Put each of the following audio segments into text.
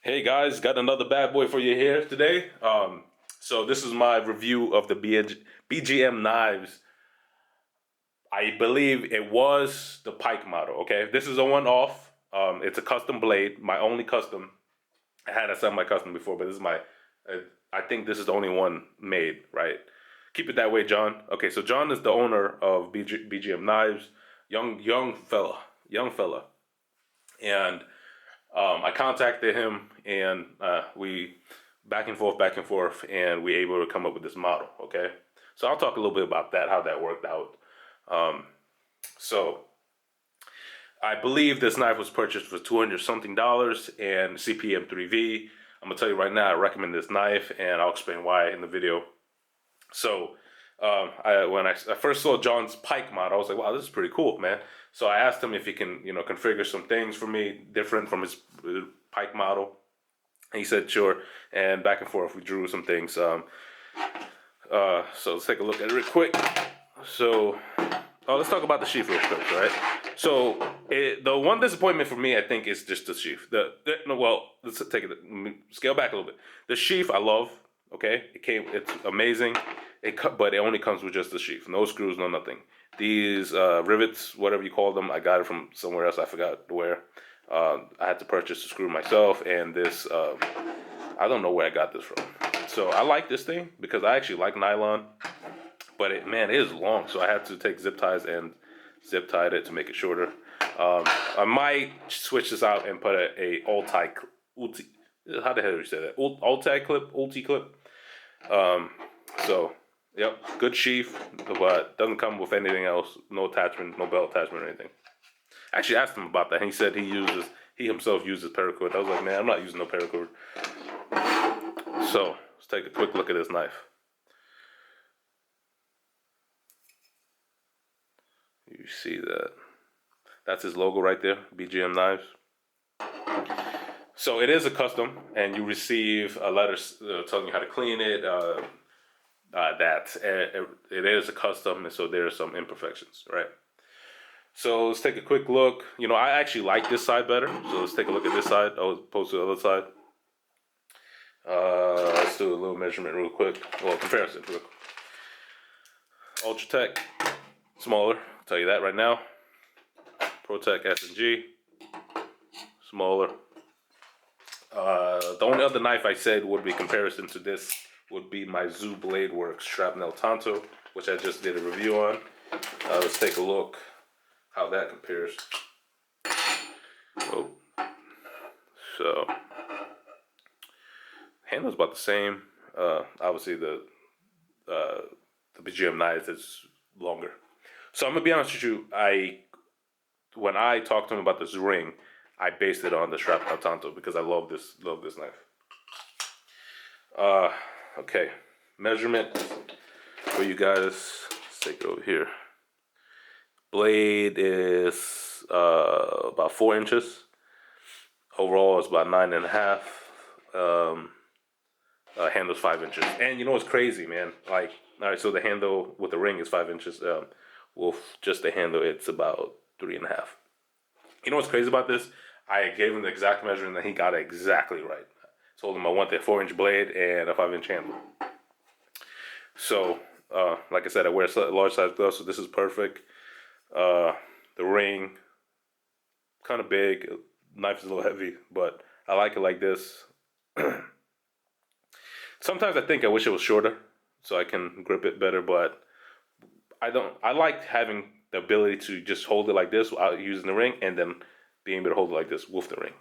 Hey guys, got another bad boy for you here today. So this is my review of the BGM Knives. I believe it was the Pike model. Okay, this is a one-off. It's a custom blade, my only custom. I had a semi-custom before, but this is my. I think this is the only one made. Right? Keep it that way, John. Okay, so John is the owner of BGM Knives. Young fella, and I contacted him, and we back and forth, and we able to come up with this model. Okay, so I'll talk a little bit about that, how that worked out. So I believe this knife was purchased for $200 something and CPM 3V. I'm gonna tell you right now, I recommend this knife, and I'll explain why in the video. So when I first saw John's Pike model, I was like, wow, this is pretty cool, man. So I asked him if he can, configure some things for me different from his Pike model. And he said, sure. And back and forth, we drew some things. So let's take a look at it real quick. So, let's talk about the sheath real quick, right? So the one disappointment for me, I think, is just the sheath. Let's take it, scale back a little bit. The sheath, I love. Okay, it's amazing. But it only comes with just the sheath, no screws, no nothing. These rivets, whatever you call them, I got it from somewhere else. I forgot where. I had to purchase the screw myself, and this I don't know where I got this from. So I like this thing because I actually like nylon, but it is long. So I had to take zip ties and zip tied it to make it shorter. I might switch this out and put a ulti. How the hell do you say that? Ulti clip. So. Yep, good sheath, but doesn't come with anything else. No attachment, no belt attachment or anything. I actually asked him about that. And he said he himself uses paracord. I was like, man, I'm not using no paracord. So let's take a quick look at this knife. You see that? That's his logo right there, BGM Knives. So it is a custom, and you receive a letter telling you how to clean it. It is a custom, and so there are some imperfections, right? So let's take a quick look. I actually like this side better, so let's take a look at this side as opposed to the other side. Let's do a little measurement real quick. Well, comparison real quick. Ultratech, smaller, I'll tell you that right now. ProTech S&G, smaller. The only other knife I said would be comparison to this would be my Zoo Blade Works Shrapnel Tonto, which I just did a review on. Let's take a look how that compares. Oh, so handle's about the same. Obviously the BGM Knives is longer. So I'm gonna be honest with you. When I talked to him about this ring, I based it on the Shrapnel Tonto because I love this knife. Okay, measurement for you guys. Let's take it over here. Blade is about 4 inches. Overall, it's about 9.5. Handle's 5 inches. And you know what's crazy, man? Like, all right, so the handle with the ring is 5 inches. With just the handle, it's about 3.5. You know what's crazy about this? I gave him the exact measurement and he got it exactly right. Told him I want that 4-inch blade and a 5-inch handle. So, like I said, I wear large size gloves, so this is perfect. The ring, kind of big. Knife is a little heavy, but I like it like this. Sometimes I think I wish it was shorter so I can grip it better, but I like having the ability to just hold it like this without using the ring, and then being able to hold it like this with the ring.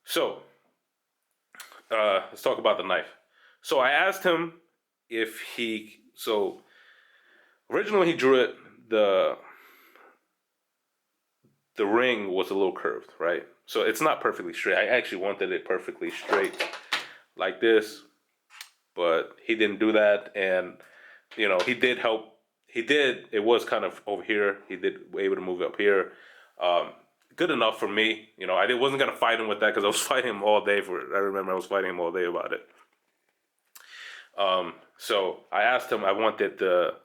So let's talk about the knife. So I asked him if originally he drew it, the ring was a little curved, right? So it's not perfectly straight. I actually wanted it perfectly straight like this, but he didn't do that. And he did help. It was kind of over here. He did able to move it up here. Good enough for me. I wasn't gonna fight him with that because I was fighting him all day I remember I was fighting him all day about it. So I asked him. I wanted the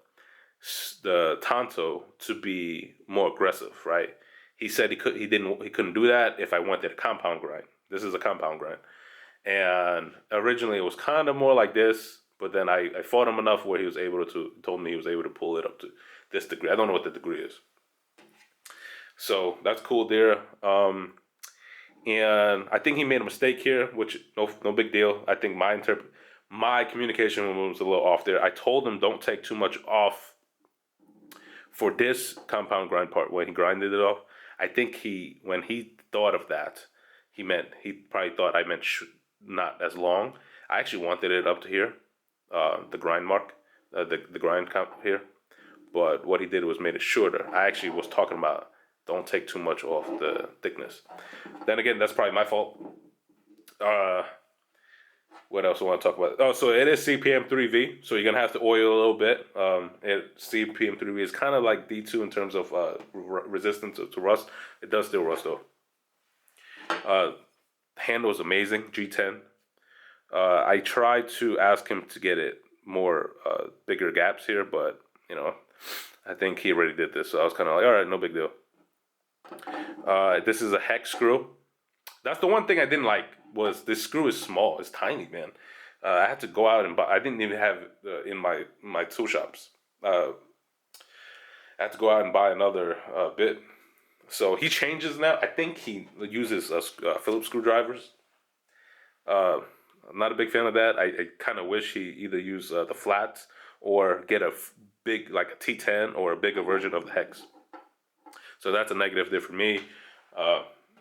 Tonto to be more aggressive, right? he said he couldn't do that if I wanted a compound grind. This is a compound grind. And originally it was kind of more like this, but then I fought him enough where told me he was able to pull it up to this degree. I don't know what the degree is. So that's cool there. And I think he made a mistake here, which no big deal. I think my communication was a little off there. I told him don't take too much off for this compound grind part when he grinded it off. I think when he thought of that, he probably thought I meant not as long. I actually wanted it up to here, the grind mark, the grind count here. But what he did was made it shorter. I actually was talking about don't take too much off the thickness. Then again, that's probably my fault. What else I want to talk about? Oh, so it is CPM 3V, so you're going to have to oil a little bit. CPM 3V is kind of like D2 in terms of resistance to rust. It does still rust, though. Handle is amazing, G10. I tried to ask him to get it more bigger gaps here, but, I think he already did this, so I was kind of like, all right, no big deal. This is a hex screw. That's the one thing I didn't like was this screw is small. It's tiny, man. I had to go out and buy. I didn't even have in my tool shops. I had to go out and buy another bit. So he changes now. I think he uses Phillips screwdrivers. I'm not a big fan of that. I kind of wish he either use the flats or get a big, like a T10 or a bigger version of the hex. So that's a negative there for me.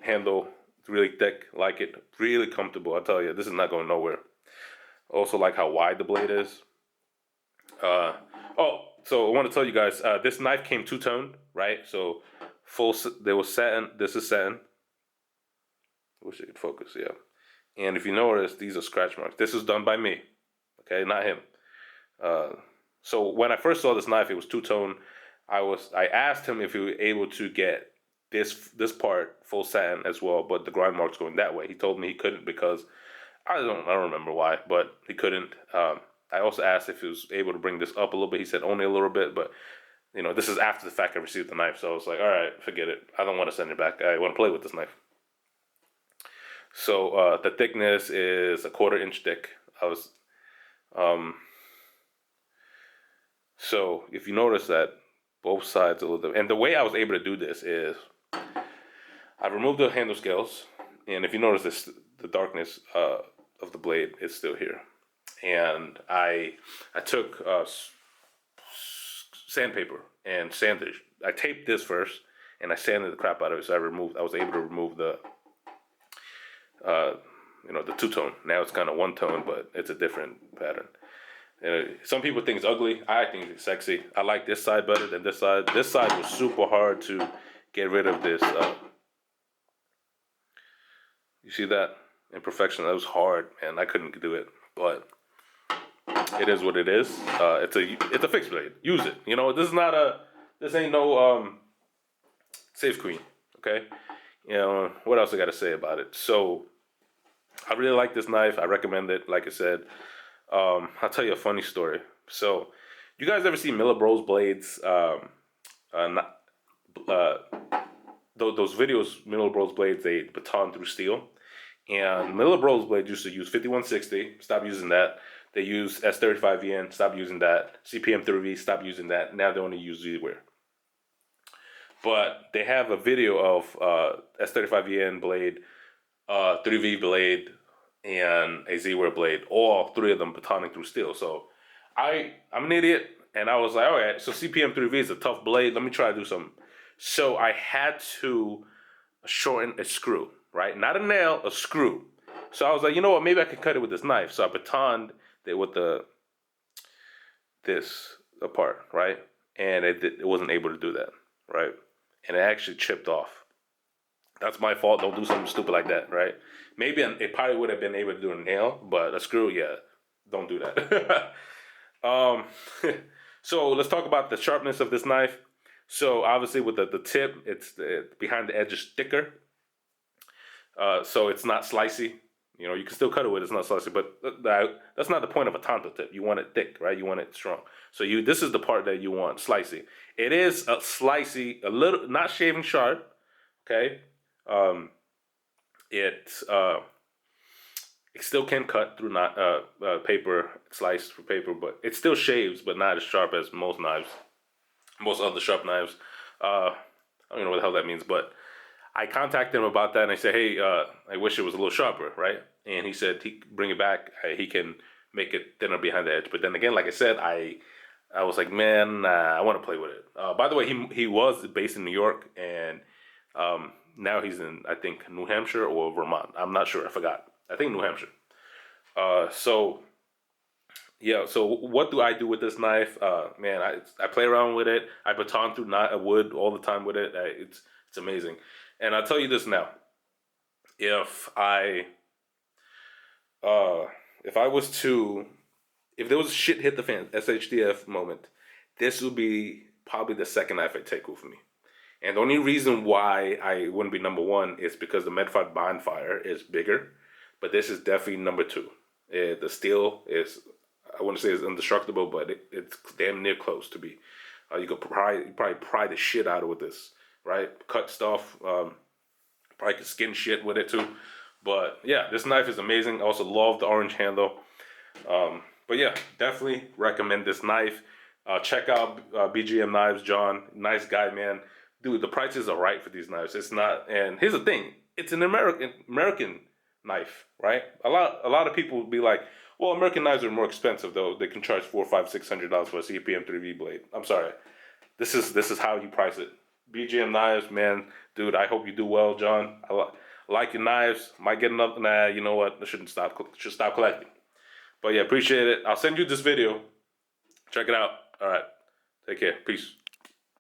Handle, it's really thick, like it, really comfortable. I tell you, this is not going nowhere. Also like how wide the blade is. So I want to tell you guys, this knife came two-tone, right? So there was satin, this is satin. Wish I could focus, yeah. And if you notice, these are scratch marks. This is done by me, okay, not him. So when I first saw this knife, it was two-tone. I asked him if he was able to get this part full satin as well, but the grind mark's going that way. He told me he couldn't because I don't remember why, but he couldn't. I also asked if he was able to bring this up a little bit. He said only a little bit, but this is after the fact I received the knife, so I was like, all right, forget it. I don't want to send it back. I want to play with this knife. So the thickness is a 1/4 inch thick. So if you notice that both sides a little bit, and the way I was able to do this is I removed the handle scales, and if you notice this, the darkness of the blade is still here, and I took sandpaper and sanded. I taped this first, and I sanded the crap out of it. So I was able to remove the the two-tone. Now it's kind of one-tone, but it's a different pattern. Some people think it's ugly. I think it's sexy. I like this side better than this side. This side was super hard to get rid of this. You see that imperfection? That was hard, man. I couldn't do it, but it is what it is. It's a fixed blade. Use it. This ain't no safe queen. Okay. What else I got to say about it? So I really like this knife. I recommend it. Like I said. I'll tell you a funny story. So, you guys ever see Miller Bros blades? Those videos, Miller Bros blades, they baton through steel. And Miller Bros blades used to use 5160. Stop using that. They use S35VN. Stop using that. CPM 3V. Stop using that. Now they only use Z-Wear. But they have a video of S35VN blade, 3V blade, and a Z-Wear blade, all three of them batoning through steel. So I'm an idiot, and I was like, all right, so CPM 3V is a tough blade. Let me try to do something. So I had to shorten a screw, right? Not a nail, a screw. So I was like, you know what? Maybe I could cut it with this knife. So I batoned it with this apart, right? And it wasn't able to do that, right? And it actually chipped off. That's my fault. Don't do something stupid like that, right? Maybe it probably would have been able to do a nail, but a screw, yeah, don't do that. So let's talk about the sharpness of this knife. So obviously with the tip, it's behind the edge is thicker. So it's not slicey. You can still cut it with it. It's not slicey, but that's not the point of a Tonto tip. You want it thick, right? You want it strong. So this is the part that you want slicey. It is a slicey, a little, not shaving sharp. Okay, it still can cut through not paper, slice for paper, but it still shaves, but not as sharp as most knives, most other sharp knives. I don't know what the hell that means, but I contacted him about that, and I said, hey, I wish it was a little sharper, right? And he said he bring it back. He can make it thinner behind the edge. But then again, like I said, I was like, man, I want to play with it. By the way, he was based in New York, and now he's in, I think, New Hampshire or Vermont. I'm not sure. I forgot. I think New Hampshire. So yeah. So what do I do with this knife? Man, I play around with it. I baton through wood all the time with it. It's amazing. And I'll tell you this now. If I uh if I was to if there was shit hit the fan, SHDF moment, this would be probably the second knife I take with me. And the only reason why I wouldn't be number one is because the Medfight Bonfire is bigger, but this is definitely number two. The steel is, I wouldn't say it's indestructible, but it's damn near close to be. You could probably pry the shit out of with this, right? Cut stuff, probably could skin shit with it too. But yeah, this knife is amazing. I also love the orange handle. But yeah, definitely recommend this knife. Check out BGM Knives, John. Nice guy, man. Dude, the prices are right for these knives. It's not, and here's the thing: it's an American knife, right? A lot of people would be like, well, American knives are more expensive though. They can charge $400, $500, $600 for a CPM 3V blade. I'm sorry. This is how you price it. BGM Knives, man, dude. I hope you do well, John. Like your knives. Might get another. Nah, you know what? I shouldn't stop. Should stop collecting. But yeah, appreciate it. I'll send you this video. Check it out. All right. Take care. Peace.